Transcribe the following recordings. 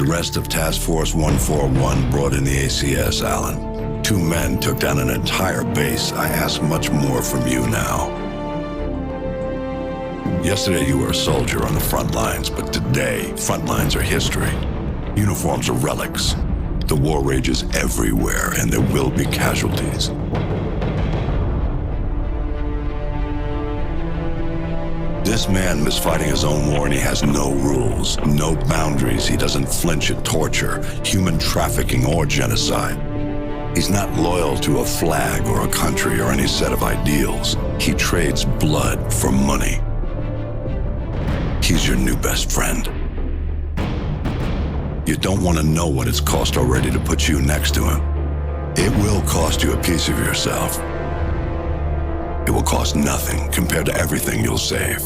The rest of Task Force 141 brought in the ACS, Alan. 2 men took down an entire base. I ask much more from you now. Yesterday you were a soldier on the front lines, but today, front lines are history. Uniforms are relics. The war rages everywhere, and there will be casualties. This man is fighting his own war, and he has no rules, no boundaries. He doesn't flinch at torture, human trafficking, or genocide. He's not loyal to a flag or a country or any set of ideals. He trades blood for money. He's your new best friend. You don't want to know what it's cost already to put you next to him. It will cost you a piece of yourself. It will cost nothing compared to everything you'll save.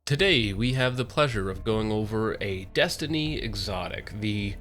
Today, we have the pleasure of going over a Destiny exotic, the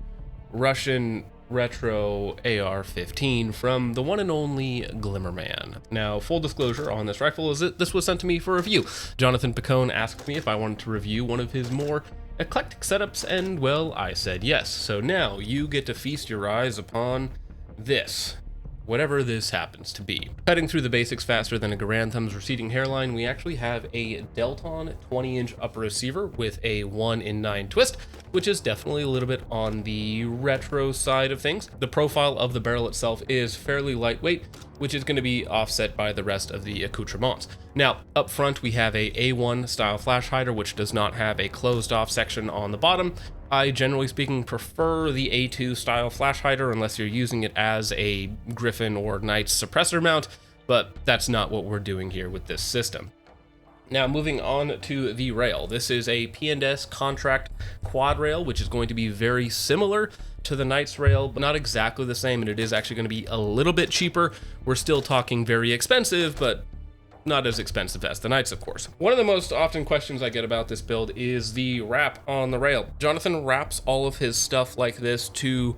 Russian retro AR-15 from the one and only Glimmerman. Now, full disclosure on this rifle is that this was sent to me for review. Jonathan Picone asked me if I wanted to review one of his more eclectic setups, and well, I said yes. So now you get to feast your eyes upon this, whatever this happens to be. Cutting through the basics faster than a Garand Thumb's receding hairline, we actually have a Delton 20-inch upper receiver with a 1-in-9 twist, which is definitely a little bit on the retro side of things. The profile of the barrel itself is fairly lightweight, which is going to be offset by the rest of the accoutrements. Now, up front, we have a A1 style flash hider, which does not have a closed off section on the bottom. I, generally speaking, prefer the A2 style flash hider unless you're using it as a Griffin or Knights suppressor mount, but that's not what we're doing here with this system. Now, moving on to the rail. This is a P&S contract quad rail, which is going to be very similar to the Knights rail, but not exactly the same, and it is actually going to be a little bit cheaper. We're still talking very expensive, but not as expensive as the Knights, of course. One of the most often questions I get about this build is the wrap on the rail. Jonathan wraps all of his stuff like this to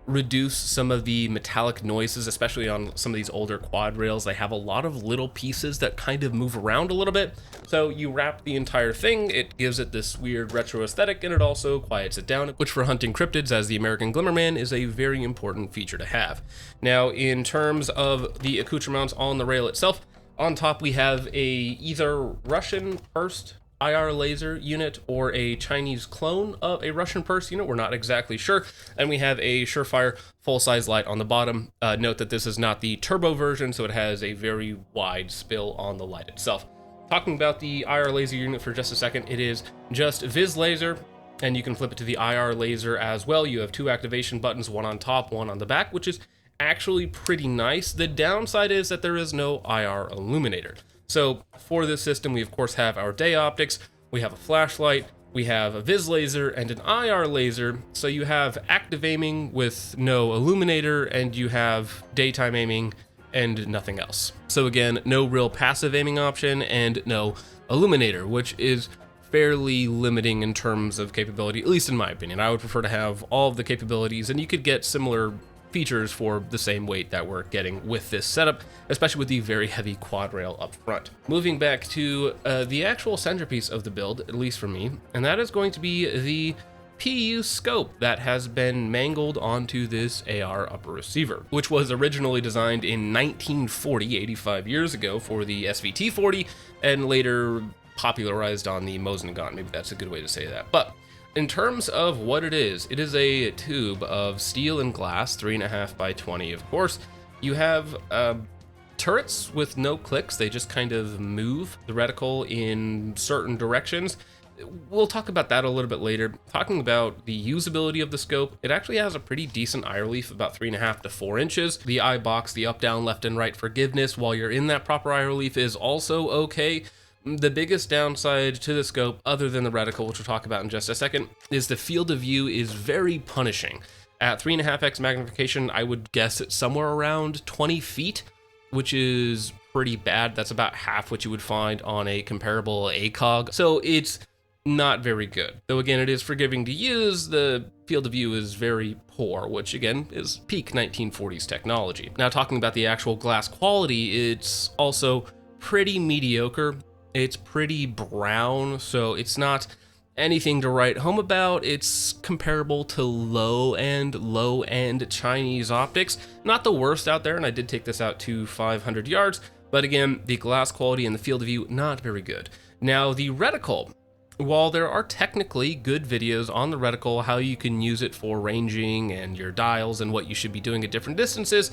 reduce some of the metallic noises, especially on some of these older quad rails. They have a lot of little pieces that kind of move around a little bit. So you wrap the entire thing, it gives it this weird retro aesthetic, and it also quiets it down, which for hunting cryptids as the American Glimmerman is a very important feature to have. Now, in terms of the accoutrements on the rail itself, on top we have a either Russian pursed IR laser unit or a Chinese clone of a Russian purse unit. We're not exactly sure. And we have a Surefire full-size light on the bottom. Note that this is not the turbo version, so it has a very wide spill on the light itself. Talking about the IR laser unit for just a second, it is just Viz laser, and you can flip it to the IR laser as well. You have 2 activation buttons, one on top, one on the back, which is actually pretty nice. The downside is that there is no IR illuminator. So for this system, we of course have our day optics, we have a flashlight, we have a Viz laser and an IR laser. So you have active aiming with no illuminator, and you have daytime aiming and nothing else. So again, no real passive aiming option and no illuminator, which is fairly limiting in terms of capability, at least in my opinion. I would prefer to have all of the capabilities, and you could get similar features for the same weight that we're getting with this setup, especially with the very heavy quad rail up front. Moving back to the actual centerpiece of the build, at least for me, and that is going to be the PU scope that has been mangled onto this AR upper receiver, which was originally designed in 1940, 85 years ago, for the SVT-40, and later popularized on the Mosin-Nagant. Maybe that's a good way to say that. But in terms of what it is a tube of steel and glass, 3.5 by 20, of course. You have turrets with no clicks. They just kind of move the reticle in certain directions. We'll talk about that a little bit later. Talking about the usability of the scope, it actually has a pretty decent eye relief, about 3.5 to 4 inches. The eye box, the up, down, left, and right forgiveness while you're in that proper eye relief is also okay. The biggest downside to the scope, other than the reticle, which we'll talk about in just a second, is the field of view is very punishing. At 3.5x magnification, I would guess it's somewhere around 20 feet, which is pretty bad. That's about half what you would find on a comparable ACOG. So it's not very good. Though again, it is forgiving to use, the field of view is very poor, which again is peak 1940s technology. Now, talking about the actual glass quality, it's also pretty mediocre. It's pretty brown, so it's not anything to write home about. It's comparable to low-end Chinese optics. Not the worst out there, and I did take this out to 500 yards, but again, the glass quality and the field of view, not very good. Now, the reticle, while there are technically good videos on the reticle, how you can use it for ranging and your dials and what you should be doing at different distances,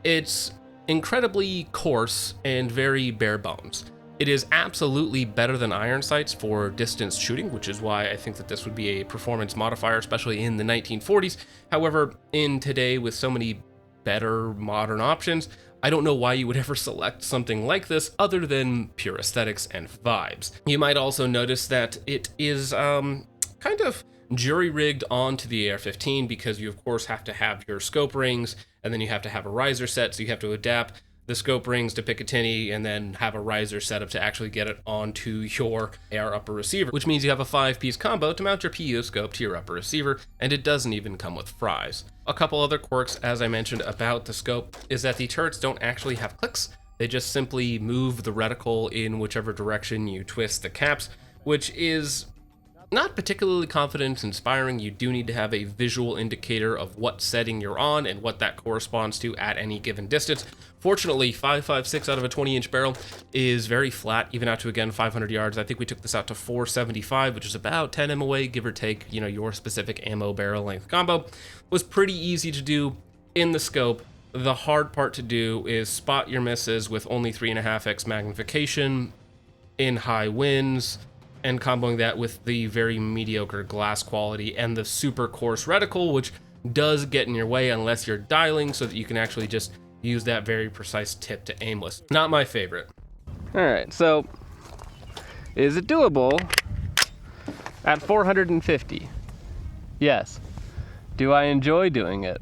it's incredibly coarse and very bare bones. It is absolutely better than iron sights for distance shooting, which is why I think that this would be a performance modifier, especially in the 1940s. However, in today, with so many better modern options, I don't know why you would ever select something like this other than pure aesthetics and vibes. You might also notice that it is kind of jury-rigged onto the AR-15 because you of course have to have your scope rings, and then you have to have a riser set, so you have to adapt the scope rings to Picatinny and then have a riser setup to actually get it onto your AR upper receiver, which means you have a 5-piece combo to mount your PU scope to your upper receiver, and it doesn't even come with fries. A couple other quirks, as I mentioned, about the scope is that the turrets don't actually have clicks. They just simply move the reticle in whichever direction you twist the caps, which is not particularly confidence inspiring. You do need to have a visual indicator of what setting you're on and what that corresponds to at any given distance. Fortunately, 5.56 out of a 20-inch barrel is very flat, even out to, again, 500 yards. I think we took this out to 475, which is about 10 MOA, give or take, you know, your specific ammo barrel length combo. Was pretty easy to do in the scope. The hard part to do is spot your misses with only 3.5x magnification in high winds, and comboing that with the very mediocre glass quality and the super coarse reticle, which does get in your way unless you're dialing so that you can actually just use that very precise tip to aimless. Not my favorite. All right, so is it doable at 450? Yes. Do I enjoy doing it?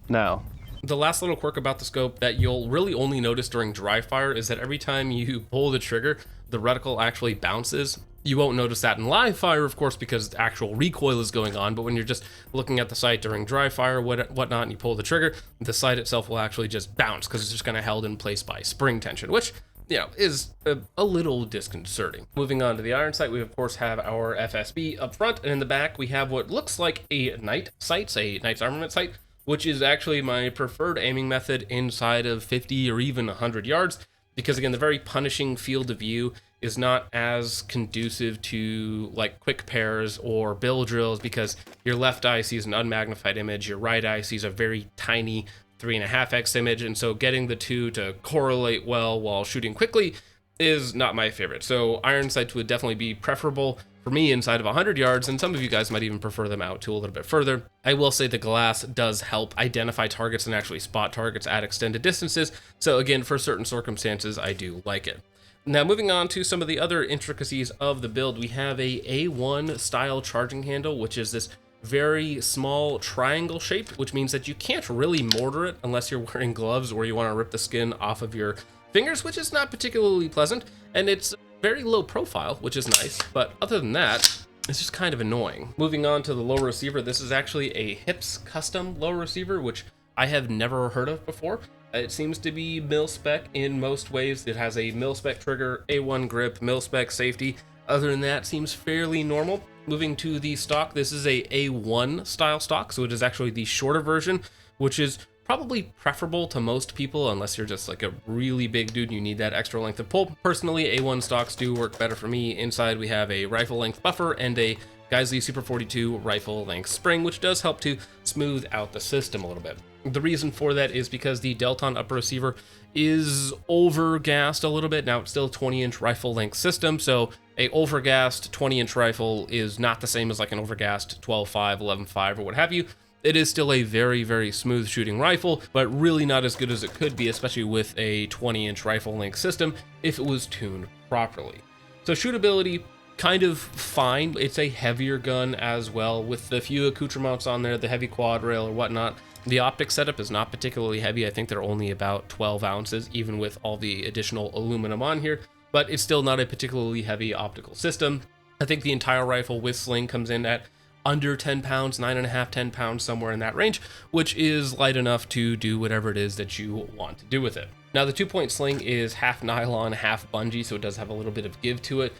No. The last little quirk about the scope that you'll really only notice during dry fire is that every time you pull the trigger, the reticle actually bounces. You won't notice that in live fire, of course, because actual recoil is going on, but when you're just looking at the sight during dry fire, whatnot, and you pull the trigger, the sight itself will actually just bounce because it's just kind of held in place by spring tension, which, you know, is a little disconcerting. Moving on to the iron sight, we of course have our FSB up front, and in the back we have what looks like a night sight, a Knight's Armament sight, which is actually my preferred aiming method inside of 50 or even 100 yards, because again, the very punishing field of view is not as conducive to like quick pairs or bill drills, because your left eye sees an unmagnified image, your right eye sees a very tiny 3.5x image, and so getting the two to correlate well while shooting quickly is not my favorite. So iron sights would definitely be preferable for me inside of 100 yards, and some of you guys might even prefer them out to a little bit further. I will say the glass does help identify targets and actually spot targets at extended distances, so again, for certain circumstances, I do like it. Now, moving on to some of the other intricacies of the build, we have a A1 style charging handle, which is this very small triangle shape, which means that you can't really mortar it unless you're wearing gloves or you want to rip the skin off of your fingers, which is not particularly pleasant, and it's very low profile, which is nice, but other than that, it's just kind of annoying. Moving on to the lower receiver, this is actually a Hips custom lower receiver, which I have never heard of before. It seems to be mil-spec in most ways. It has a mil-spec trigger, A1 grip, mil-spec safety. Other than that, seems fairly normal. Moving to the stock, this is a A1 style stock, so it is actually the shorter version, which is probably preferable to most people unless you're just like a really big dude and you need that extra length of pull. Personally, A1 stocks do work better for me. Inside we have a rifle length buffer and a Geissele Super 42 rifle length spring, which does help to smooth out the system a little bit. The reason for that is because the Delton upper receiver is overgassed a little bit. Now it's still a 20-inch rifle length system, so a overgassed 20-inch rifle is not the same as like an overgassed 12.5, 11.5, or what have you. It is still a very, very smooth shooting rifle, but really not as good as it could be, especially with a 20-inch rifle length system if it was tuned properly. So shootability, kind of fine. It's a heavier gun as well, with the few accoutrements on there, the heavy quad rail or whatnot. The optic setup is not particularly heavy. I think they're only about 12 ounces, even with all the additional aluminum on here, but it's still not a particularly heavy optical system. I think the entire rifle with sling comes in at under 10 pounds, 9.5, 10 pounds, somewhere in that range, which is light enough to do whatever it is that you want to do with it. Now the 2-point sling is half nylon, half bungee, so it does have a little bit of give to it.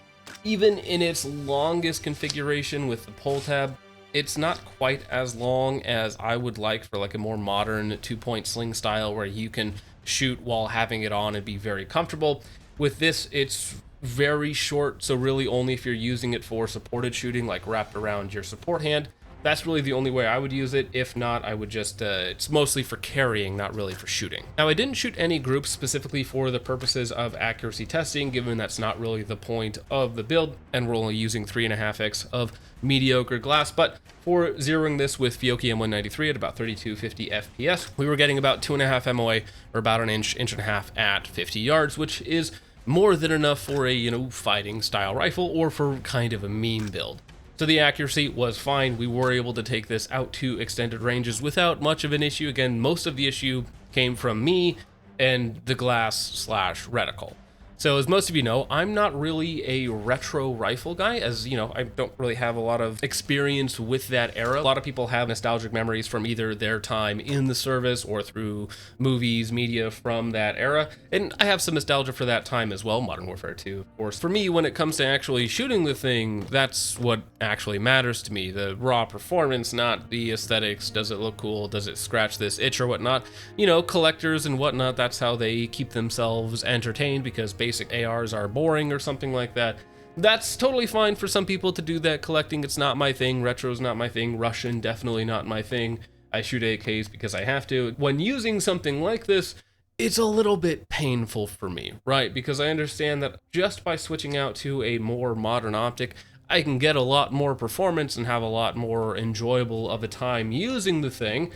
Even in its longest configuration with the pull tab, it's not quite as long as I would like for like a more modern 2-point sling style where you can shoot while having it on and be very comfortable. With this, it's very short, so really only if you're using it for supported shooting, like wrapped around your support hand. That's really the only way I would use it. If not, I would just, it's mostly for carrying, not really for shooting. Now, I didn't shoot any groups specifically for the purposes of accuracy testing, given that's not really the point of the build, and we're only using 3.5x of mediocre glass, but for zeroing this with Fiocchi M193 at about 3250 FPS, we were getting about 2.5 MOA, or about an inch and a half at 50 yards, which is more than enough for a, fighting style rifle or for kind of a meme build. So the accuracy was fine. We were able to take this out to extended ranges without much of an issue. Again, most of the issue came from me and the glass/reticle. So as most of you know, I'm not really a retro rifle guy, as I don't really have a lot of experience with that era. A lot of people have nostalgic memories from either their time in the service or through movies, media from that era. And I have some nostalgia for that time as well, Modern Warfare 2, of course. For me, when it comes to actually shooting the thing, that's what actually matters to me. The raw performance, not the aesthetics. Does it look cool? Does it scratch this itch or whatnot? Collectors and whatnot, that's how they keep themselves entertained, because basic ARs are boring or something like that. That's totally fine for some people to do that. Collecting, it's not my thing. Retro's not my thing. Russian, definitely not my thing. I shoot AKs because I have to. When using something like this, it's a little bit painful for me, right? Because I understand that just by switching out to a more modern optic, I can get a lot more performance and have a lot more enjoyable of a time using the thing.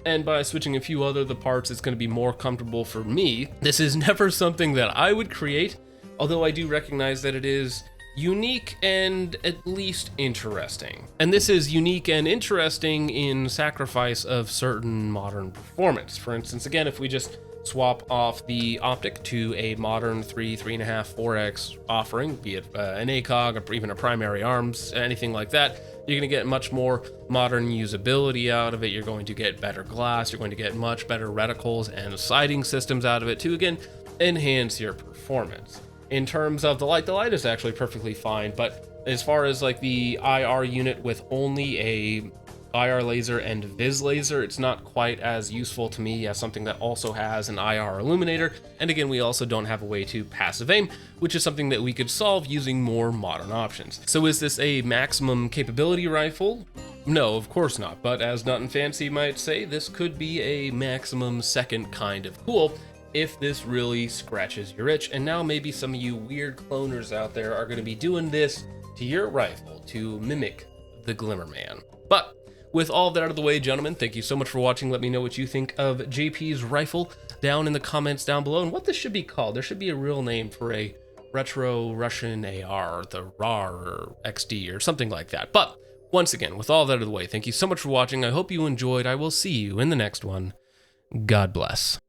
And by switching a few other the parts, it's going to be more comfortable for me. This is never something that I would create, although I do recognize that it is unique and at least interesting. And this is unique and interesting in sacrifice of certain modern performance. For instance, again, if we just swap off the optic to a modern 3.5, 4x offering, be it an ACOG or even a primary arms, anything like that, you're going to get much more modern usability out of it. You're going to get better glass. You're going to get much better reticles and sighting systems out of it to, again, enhance your performance. In terms of the light is actually perfectly fine, but as far as like the IR unit with only a IR laser and Viz laser, it's not quite as useful to me as something that also has an IR illuminator. And again, we also don't have a way to passive aim, which is something that we could solve using more modern options. So is this a maximum capability rifle? No, of course not. But as Nut and Fancy might say, this could be a maximum second kind of cool if this really scratches your itch. And now maybe some of you weird cloners out there are going to be doing this to your rifle to mimic the Glimmerman. But with all of that out of the way, gentlemen, thank you so much for watching. Let me know what you think of JP's rifle down in the comments down below, and what this should be called. There should be a real name for a retro Russian AR, the RAR or XD or something like that. But once again, with all that out of the way, thank you so much for watching. I hope you enjoyed. I will see you in the next one. God bless.